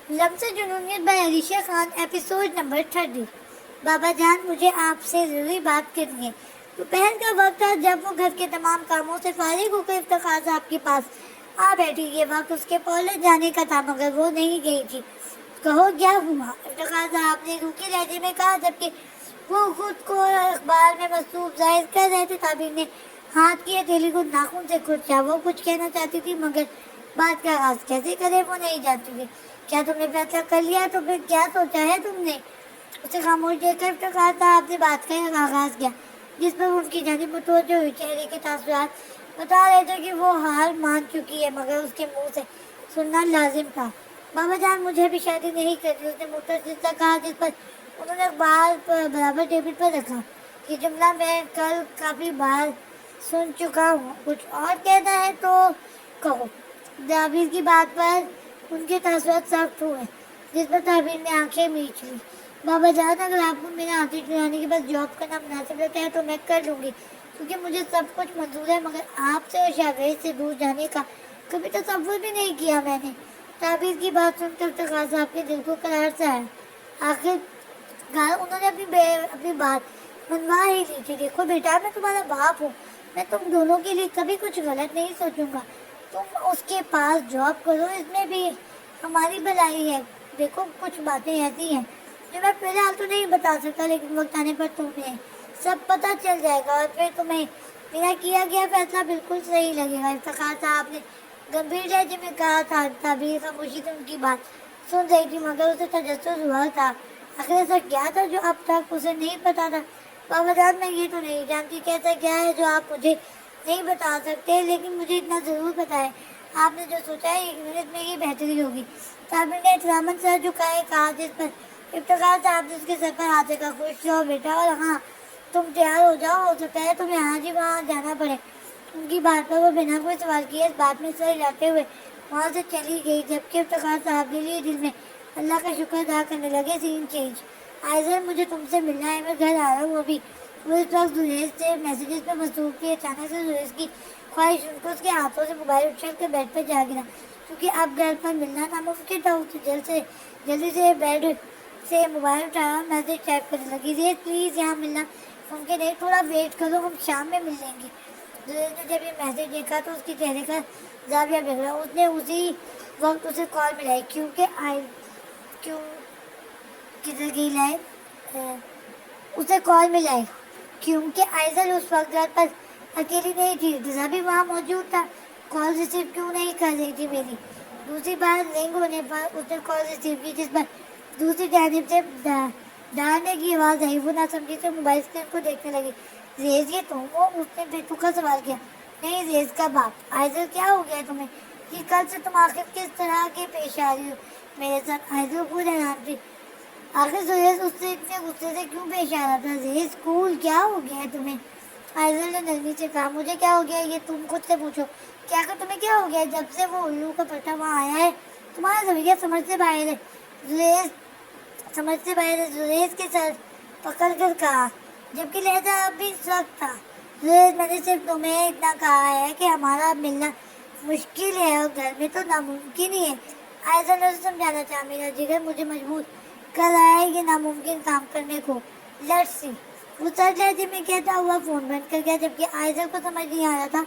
لمس جنونیت by Alisha Khan, episode number 30۔ بابا جان، مجھے آپ سے ضروری بات کرنی ہے۔ دوپہر کا وقت تھا جب وہ گھر کے تمام کاموں سے فارغ ہو کر افتخار صاحب کے پاس آ بیٹھی۔ یہ وقت اس کے کالج جانے کا تھا مگر وہ نہیں گئی تھی۔ کہو کیا ہوا؟ افتخار صاحب نے روکے لہجے میں کہا، جبکہ وہ خود کو اخبار میں مصروف ظاہر کر رہے تھے۔ تعبیر نے ہاتھ کی ہتھیلی کو ناخن سے کھرچا۔ وہ کچھ کہنا چاہتی تھی مگر بات کا آغاز کیسے کرے وہ نہیں جانتی تھی۔ کیا تم نے فیصلہ کر لیا؟ تو پھر کیا سوچا ہے تم نے؟ اسے خاموش دیکھ کر افتخار صاحب نے بات کا آغاز کیا، جس پر ان کی جانب متوجہ ہوئی چہرے کے تاثرات بتا رہے تھے کہ وہ ہار مان چکی ہے، مگر اس کے منہ سے سننا لازم تھا۔ بابا جان، مجھے بھی شادی نہیں کرنی، اس نے مختصر سا کہا، جس پر انہوں نے اخبار برابر ٹیبل پر رکھا۔ یہ جملہ میں کل کافی بار سن چکا ہوں، کچھ اور کہنا ہے تو کہو۔ تعبیر کی بات پر ان کے تاثرات سخت ہوئے، جس پر تعبیر نے آنکھیں میچ لی۔ بابا جان، اگر آپ کو میرا آتش ٹھکانے کے بعد جاب کرنا مناسب لگتا ہے تو میں کر لوں گی، کیونکہ مجھے سب کچھ منظور ہے، مگر آپ سے اور شاگرد سے دور جانے کا کبھی تصور بھی نہیں کیا میں نے۔ تعبیر کی بات سن کر افتخار صاحب کے دل کو قرار سا ہے۔ آخر انہوں نے اپنی بات منوا ہی لی تھی۔ دیکھو بیٹا، میں تمہارا باپ ہوں، میں تم دونوں کے لیے کبھی کچھ غلط نہیں سوچوں گا۔ تم اس کے پاس جاب کرو، اس میں بھی ہماری بھلائی ہے۔ دیکھو کچھ باتیں ایسی ہیں جو میں فی الحال تو نہیں بتا سکتا، لیکن وقت آنے پر تمہیں سب پتہ چل جائے گا اور پھر تمہیں میرا کیا گیا فیصلہ بالکل صحیح لگے گا۔ افتخار صاحب نے گمبھیر لہجے میں کہا تھا۔ تعبیر خاموشی سے ان کی بات سن رہی تھی، مگر اسے تجسس ہوا تھا آخر ایسا کیا تھا جو اب تک اسے نہیں پتا تھا۔ بابا جان، میں یہ تو نہیں جانتی کہ ایسا کیا ہے جو آپ مجھے نہیں بتا سکتے، لیکن مجھے اتنا ضرور پتا ہے، آپ نے جو سوچا ہے 1 منٹ میں ہی بہتری ہوگی۔ تعبیر نے احتراماً سر جھکائے کہا، جس پر افتخار صاحب نے اس کے سر پر ہاتھ رکھا۔ خوش رہو بیٹا، اور ہاں، تم تیار ہو جاؤ، ہو سکتا ہے تمہیں آج ہی وہاں جانا پڑے۔ ان کی بات پر وہ بنا کوئی سوال کیے اس بات میں سر ہلاتے ہوئے وہاں سے چلی گئی، جبکہ افتخار صاحب دل میں اللہ کا شکر ادا کرنے لگے۔ سین چینج۔ آئزر، مجھے تم سے ملنا ہے، میں گھر آ رہا ہوں ابھی۔ وہ اس وقت زریز سے میسیجز پہ مصروف تھی۔ اچانک سے زریز کی خواہش ان کو اس کے ہاتھوں سے موبائل اچھل کر بیڈ پر جا گرا، کیونکہ اب گھر پر ملنا ناممکن تھا۔ اس نے جلدی سے بیڈ سے موبائل اٹھایا اور میسیج ٹائپ کرنے لگی، زید پلیز یہاں ملنا ممکن ہے، تھوڑا ویٹ کرو، ہم شام میں مل لیں گے۔ زریز نے جب یہ میسیج دیکھا تو اس کے چہرے کا زاویہ بگڑا۔ اس نے اسی وقت اسے کال ملائی، کیوں کدھر گئی لائن؟ اسے کال ملائی کیونکہ آئزل اس وقت گھر پر اکیلی نہیں تھی، رضا بھی وہاں موجود تھا۔ کال ریسیو کیوں نہیں کر رہی تھی میری؟ دوسری بار رنگ ہونے پر اس نے کال ریسیو کی، جس پر دوسری جانب سے ڈالنے کی آواز آئی۔ وہ نہ سمجھی سے موبائل اسکرین کو دیکھنے لگی۔ ریز، یہ تم ہو؟ اس نے بے تکا سوال کیا۔ نہیں، ریز کا باپ۔ آئزل، کیا ہو گیا تمہیں؟ کہ کل سے تم آخر کس طرح کے پیش آ رہی ہو میرے ساتھ؟ آئزل خود حیران تھی، آخر زریز اس سے اتنے غصے سے کیوں پیش آ رہا تھا؟ ریز کول، کیا ہو گیا ہے تمہیں؟ آئزل نے نرمی سے کہا، مجھے کیا ہو گیا یہ تم خود سے پوچھو کہ آخر تمہیں کیا ہو گیا؟ جب سے وہ الو کا پٹا وہاں آیا ہے تمہارا رویہ سمجھ سے باہر ہے۔ زریز کے سر پکڑ کر کہا، جبکہ لہجہ اب بھی سخت تھا۔ زریز، میں نے صرف تمہیں اتنا کہا ہے کہ ہمارا اب ملنا مشکل ہے اور گھر میں تو ناممکن ہی ہے۔ آئزل نے اسے سمجھانا چاہا، میرا جگر مجھے مجبور کر رہا ہے یہ ناممکن کام کرنے کو۔ Let's see. وہ سر لہجے میں کہتا ہوا فون بند کر گیا، جبکہ آئزل کو سمجھ نہیں آ رہا تھا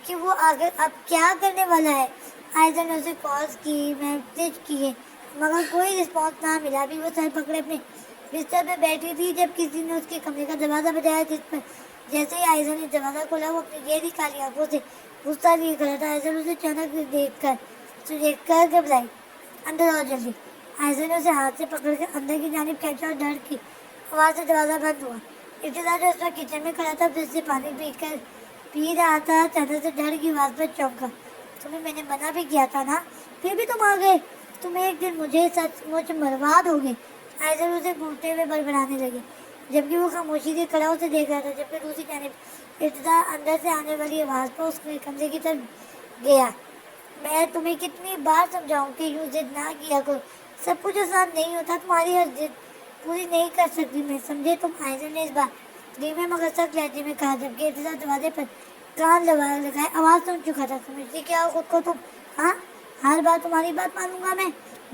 کہ وہ آخر اب کیا کرنے والا ہے۔ آئزل نے اسے کالز کی، میسیج کیے، مگر کوئی رسپانس نہ ملا۔ بھی وہ سر پکڑے اپنے بستر پہ بیٹھی تھی جب کسی نے اس کے کمرے کا دروازہ بجایا، جس پر جیسے ہی آئزل نے دروازہ کھولا وہ اپنی گہری کالی آنکھوں سے غصہ لیے کھڑا تھا۔ آئزل اسے اچانک دیکھ کر گھبرائی۔ اندر آؤ جلدی۔ آئزل نے اسے ہاتھ سے پکڑ کر اندر کی جانب کھینچا اور ڈر کی آواز سے دروازہ بند ہوا۔ ابتدا جو اس وقت کچن میں کھڑا تھا، پھر سے پانی پی رہا تھا، اچانک سے ڈر کی آواز پر چونکا۔ تمہیں میں نے منع بھی کیا تھا نا، پھر بھی تم آ گئے، تم ایک دن مجھے سچ مچ برباد ہو گئے۔ آئزل اسے گھونٹتے ہوئے بڑبڑانے لگی، جبکہ وہ خاموشی سے کھڑا اسے دیکھ رہا تھا۔ جبکہ دوسری جانب ابتدا اندر سے آنے والی آواز پر اس کے کمرے کی طرف گیا۔ میں تمہیں کتنی بار سمجھاؤں کہ یوں ضد نہ کیا کرو، سب کچھ آسان نہیں ہوتا، تمہاری ہر ضد پوری نہیں کر سکتی میں، سمجھے تم؟ آئزل نے اس بار دھیمے مگر سخت لہجے میں کہا، جبکہ ابتدا دروازے پر کان لگائے آواز سن چکا تھا۔ سمجھتی کیا ہو خود کو تم؟ ہاں، ہر بار تمہاری بات مانوں گا میں؟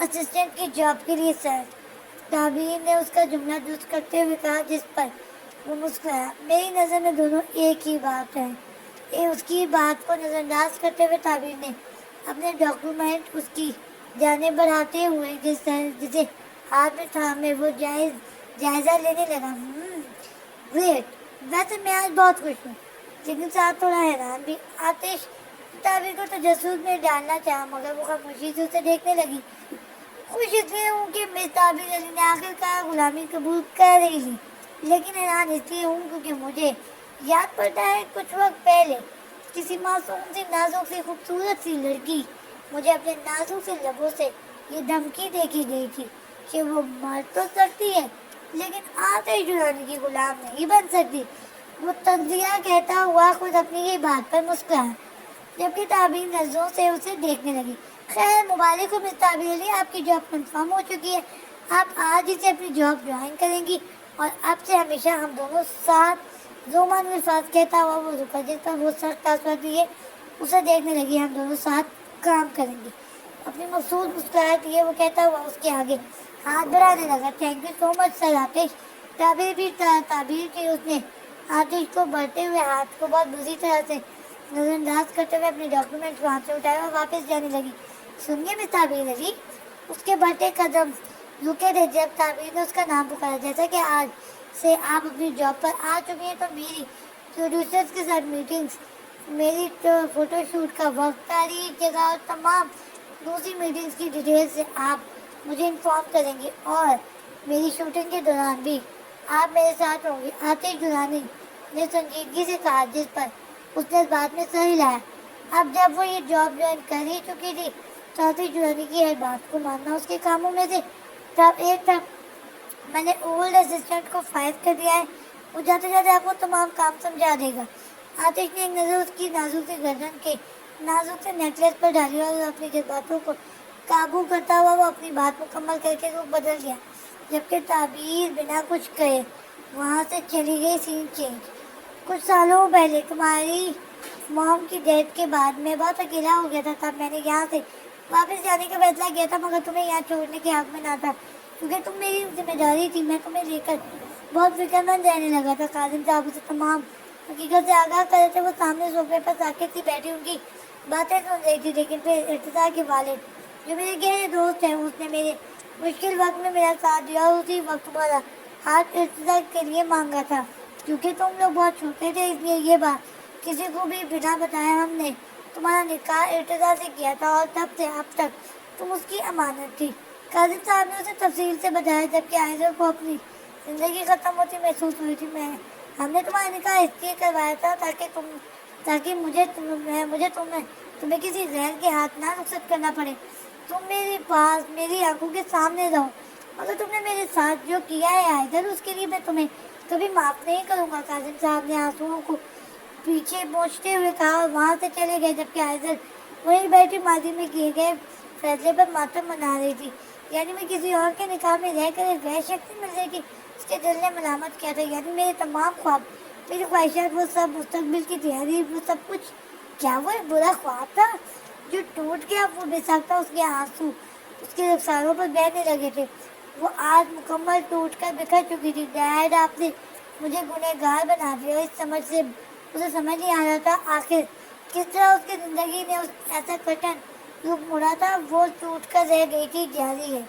اسسٹنٹ کی جاب کے لیے سر۔ تعبیر نے اس کا جملہ درست کرتے ہوئے کہا، جس پر وہ مسکرایا۔ میری نظر میں دونوں ایک ہی بات ہے۔ اس کی بات کو نظر انداز کرتے ہوئے تعبیر نے اپنے ڈاکیومنٹ اس کی جانب بڑھاتے ہوئے جسے ہاتھ میں تھامے وہ جائزہ لینے لگا۔ گریٹ، ویسے میں آج بہت خوش ہوں، لیکن ساتھ تھوڑا حیران بھی۔ آتش تعبیر کو تجسس میں ڈالنا چاہا، مگر وہ خاموشی سے اسے دیکھنے لگی۔ خوش اس لیے ہوں کہ مس تعبیر علی نے آخر کار غلامی قبول کر ہی لی، لیکن حیران اس لیے ہوں کیونکہ مجھے یاد پڑتا ہے کچھ وقت پہلے کسی معصوم سی نازک سی خوبصورت سی لڑکی مجھے اپنے نازک سے لبوں سے یہ دھمکی دے کے گئی تھی کہ وہ مر تو سکتی ہے لیکن آتش جرانی کی غلام نہیں بن سکتی۔ وہ تنزیہ کہتا ہوا خود اپنی ہی بات پر مسکرایا، جبکہ تعبیر نظروں سے اسے دیکھنے لگی۔ خیر، مبارک ہو مس تعبیر علی، آپ کی جاب کنفرم ہو چکی ہے۔ آپ آج ہی سے اپنی جاب جوائن کریں گی اور اب سے ہمیشہ ہم دونوں ساتھ۔ زومان الفاظ کہتا ہوا وہ رکا، جس پر وہ سخت تاثر دیے اسے دیکھنے لگی۔ ہم دونوں ساتھ کام کریں گے، اپنی مقصود مسکراہٹ لیے وہ کہتا ہوا اس کے آگے ہاتھ بڑھانے لگا۔ تھینک یو سو مچ سر آتش۔ تعبیر بھی تعبیر کی اس نے آتش کو بڑھتے ہوئے ہاتھ کو بہت بری طرح سے نظر انداز کرتے ہوئے اپنے ڈاکیومنٹ کو ہاتھ سے اٹھایا اور واپس جانے لگی۔ سنیے مس تعبیر علی، اس کے بڑھتے قدم رکے تھے جب تعبیر نے اس کا نام پکارا۔ جیسا کہ آج سے آپ اپنی جاب پر آ چکی ہیں تو میری پروڈیوسرز کے ساتھ میٹنگز، میری فوٹو شوٹ کا وقت، تاریخ، جگہ اور تمام دوسری میٹنگز کی ڈیٹیل سے آپ مجھے انفارم کریں گے اور میری شوٹنگ کے دوران بھی آپ میرے ساتھ ہوں گے۔ آتش جرانی نے سنجیدگی سے کہا، جس پر اس نے اس بات میں سر ہلایا۔ اب جب وہ یہ جاب جوائن کر ہی چکی تھی تو آتش جرانی کی ہر بات کو ماننا اس کے کاموں میں سے تب ایک تھا۔ میں نے اولڈ اسسٹنٹ کو فائر کر دیا ہے، وہ جاتے جاتے آپ کو تمام کام سمجھا دے گا۔ آتش نے ایک نظر اس کی نازک سی گردن کے نازک سے نیکلیس پر ڈالی اور اپنی جذباتوں کو قابو کرتا ہوا وہ اپنی بات مکمل کر کے رخ بدل گیا، جبکہ تعبیر بنا کچھ کہے وہاں سے چلی گئی۔ سین چینج۔ کچھ سالوں پہلے تمہاری مام کی ڈیتھ کے بعد میں بہت اکیلا ہو گیا تھا، تب میں نے یہاں سے واپس جانے کا فیصلہ کیا تھا، مگر تمہیں یہاں چھوڑنے کے حق میں نہ تھا کیونکہ تم میری ذمہ داری تھی۔ میں تمہیں لے کر بہت فکر مند رہنے لگا تھا۔ قاسم صاحب اسے تمام حقیقت سے آگاہ کر رہے تھے۔ وہ سامنے صوفے پر ساکت سی بیٹھی ان کی باتیں سن رہی تھی، لیکن پھر ارتضیٰ کے والد جو میرے گہرے دوست ہیں، اس نے میرے مشکل وقت میں میرا ساتھ دیا اور اسی وقت تمہارا ہاتھ ارتضیٰ کے لیے مانگا تھا۔ کیونکہ تم لوگ بہت چھوٹے تھے اس لیے یہ بات کسی کو بھی بنا بتائے ہم نے تمہارا نکاح ارتضیٰ سے کیا تھا اور تب سے اب تک تم اس کی امانت تھی۔ قاسم صاحب نے اسے تفصیل سے بتایا، جبکہ آئزر کو اپنی زندگی ختم ہوتی محسوس ہوئی تھی۔ ہم نے تمہارا نکاح اس لیے کروایا تھا تاکہ مجھے تمہیں کسی غیر کے ہاتھ نہ رخصت کرنا پڑے۔ تم میرے پاس میری آنکھوں کے سامنے رہو، مگر تم نے میرے ساتھ جو کیا ہے آئزر، اس کے لیے میں تمہیں کبھی معاف نہیں کروں گا۔ قاسم صاحب نے آنسوؤں کو پیچھے پہنچتے ہوئے کہا اور وہاں سے چلے گئے، جبکہ آئزر وہیں بیٹھی ماضی میں کیے گئے فیصلے پر ماتم منا رہی تھی۔ یعنی میں کسی اور کے نکاح میں رہ کر ایک غیر شخص مل رہی تھی، اس کے دل نے ملامت کیا تھا۔ یعنی میرے تمام خواب، میری خواہشات، وہ سب مستقبل کی تیاری، وہ سب کچھ کیا وہ ایک برا خواب تھا جو ٹوٹ گیا؟ وہ بے ساختہ اس کے آنسو اس کے رخساروں پر بہنے لگے تھے۔ وہ آج مکمل ٹوٹ کر بکھر چکی تھی۔ ڈیڈ، آپ نے مجھے گنہگار بنا دیا۔ اس سمجھ سے اسے سمجھ نہیں آ رہا تھا آخر کس طرح اس کی زندگی نے ایسا کٹن رخ موڑا تھا۔ وہ ٹوٹ کر رہ گئی تھی، جاری ہے۔